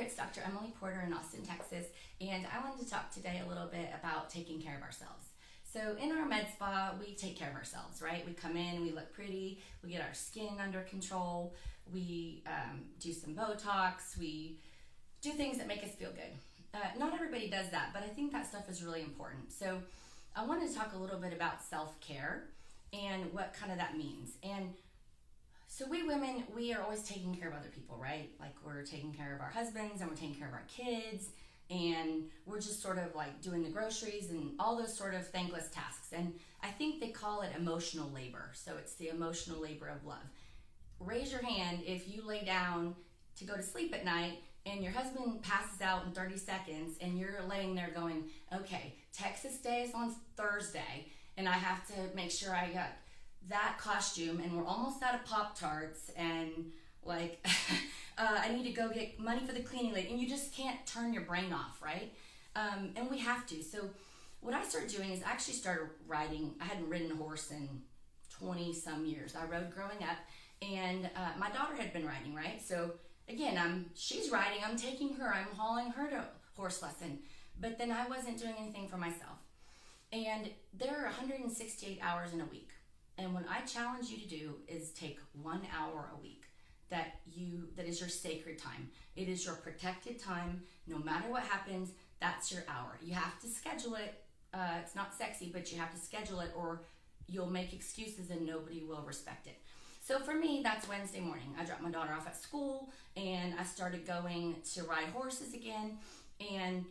it's Dr. Emily Porter in Austin, Texas, and I wanted to talk today a little bit about taking care of ourselves. So in our med spa, we take care of ourselves, right? We come in, we look pretty, we get our skin under control, we do some Botox, we do things that make us feel good. Not everybody does that, but I think that stuff is really important. So I wanted to talk a little bit about self-care and what kind of that means. And so we women, we are always taking care of other people, right? Like we're taking care of our husbands and we're taking care of our kids and we're just sort of like doing the groceries and all those sort of thankless tasks. And I think they call it emotional labor. So it's the emotional labor of love. Raise your hand if you lay down to go to sleep at night and your husband passes out in 30 seconds and you're laying there going, okay, Texas Day is on Thursday and I have to make sure I got that costume and we're almost out of Pop-Tarts and like I need to go get money for the cleaning lady, and you just can't turn your brain off, right? And we have to. So what I started doing is I actually started riding. I hadn't ridden a horse in 20 some years. I rode growing up, and my daughter had been riding, right? So again, she's riding, I'm taking her, I'm hauling her to horse lesson, but then I wasn't doing anything for myself. And there are 168 hours in a week. And what I challenge you to do is take 1 hour a week that is your sacred time. It is your protected time. No matter what happens, that's your hour. You have to schedule it. It's not sexy, but you have to schedule it or you'll make excuses and nobody will respect it. So for me, that's Wednesday morning. I dropped my daughter off at school and I started going to ride horses again. And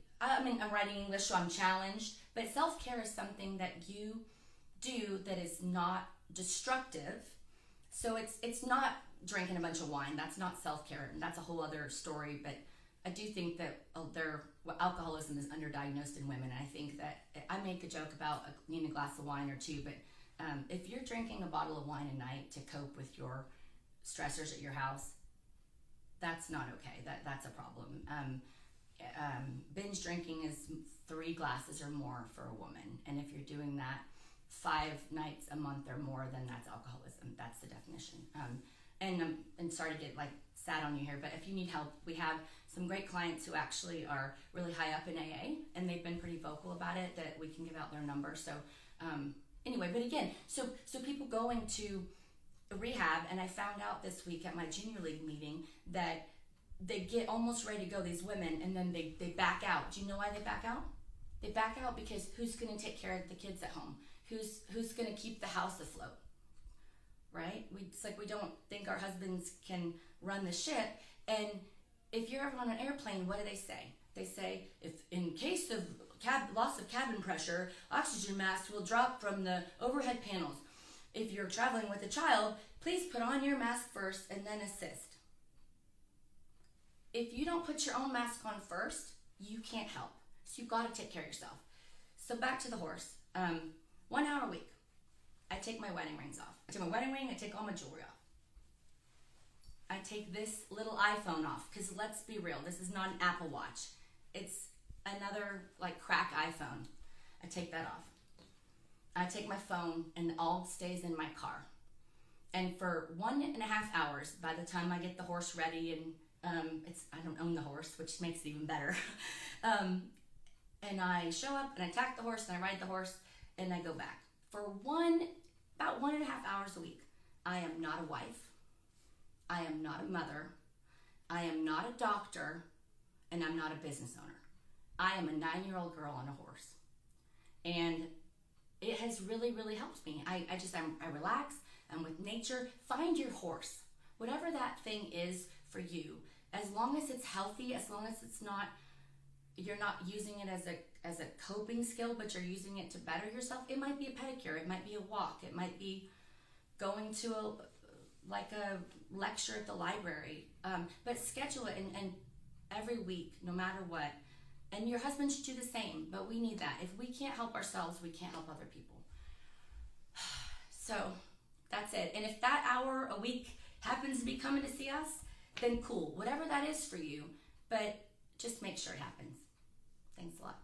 I'm writing English, so I'm challenged. But self-care is something that you do that is not destructive. So it's not drinking a bunch of wine. That's not self-care, and that's a whole other story. But I do think that alcoholism is underdiagnosed in women. And I think that I make a joke about needing a glass of wine or two, but if you're drinking a bottle of wine a night to cope with your stressors at your house, that's not okay. That's a problem. Binge drinking is 3 glasses or more for a woman, and if you're doing that 5 nights a month or more, then that's alcoholism. That's the definition. And sorry to get like sad on you here, but if you need help, we have some great clients who actually are really high up in AA, and they've been pretty vocal about it, that we can give out their number. So anyway, but again, so people going to rehab, and I found out this week at my junior league meeting that they get almost ready to go, these women, and then they back out. Do you know why they back out? They back out because who's going to take care of the kids at home? Who's going to keep the house afloat, right? It's like we don't think our husbands can run the ship. And if you're ever on an airplane, what do they say? They say, if in case of loss of cabin pressure, oxygen masks will drop from the overhead panels. If you're traveling with a child, please put on your mask first and then assist. If you don't put your own mask on first, you can't help. So you've got to take care of yourself. So back to the horse. 1 hour a week, I take my wedding rings off. I take my wedding ring, I take all my jewelry off. I take this little iPhone off, because let's be real, this is not an Apple Watch. It's another like crack iPhone. I take that off. I take my phone and it all stays in my car. And for 1.5 hours, by the time I get the horse ready, and I don't own the horse, which makes it even better. And I show up and I tack the horse and I ride the horse and I go back. For about 1.5 hours a week, I am not a wife, I am not a mother, I am not a doctor, and I'm not a business owner. I am a 9-year-old girl on a horse. And it has really, really helped me. I relax, I'm with nature. Find your horse, whatever that thing is for you. As long as it's healthy, as long as it's not, you're not using it as a coping skill, but you're using it to better yourself. It might be a pedicure, it might be a walk, it might be going to a lecture at the library. But schedule it and every week, no matter what. And your husband should do the same, but we need that. If we can't help ourselves, we can't help other people. So that's it. And if that hour a week happens to be coming to see us, then cool, whatever that is for you, but just make sure it happens. Thanks a lot.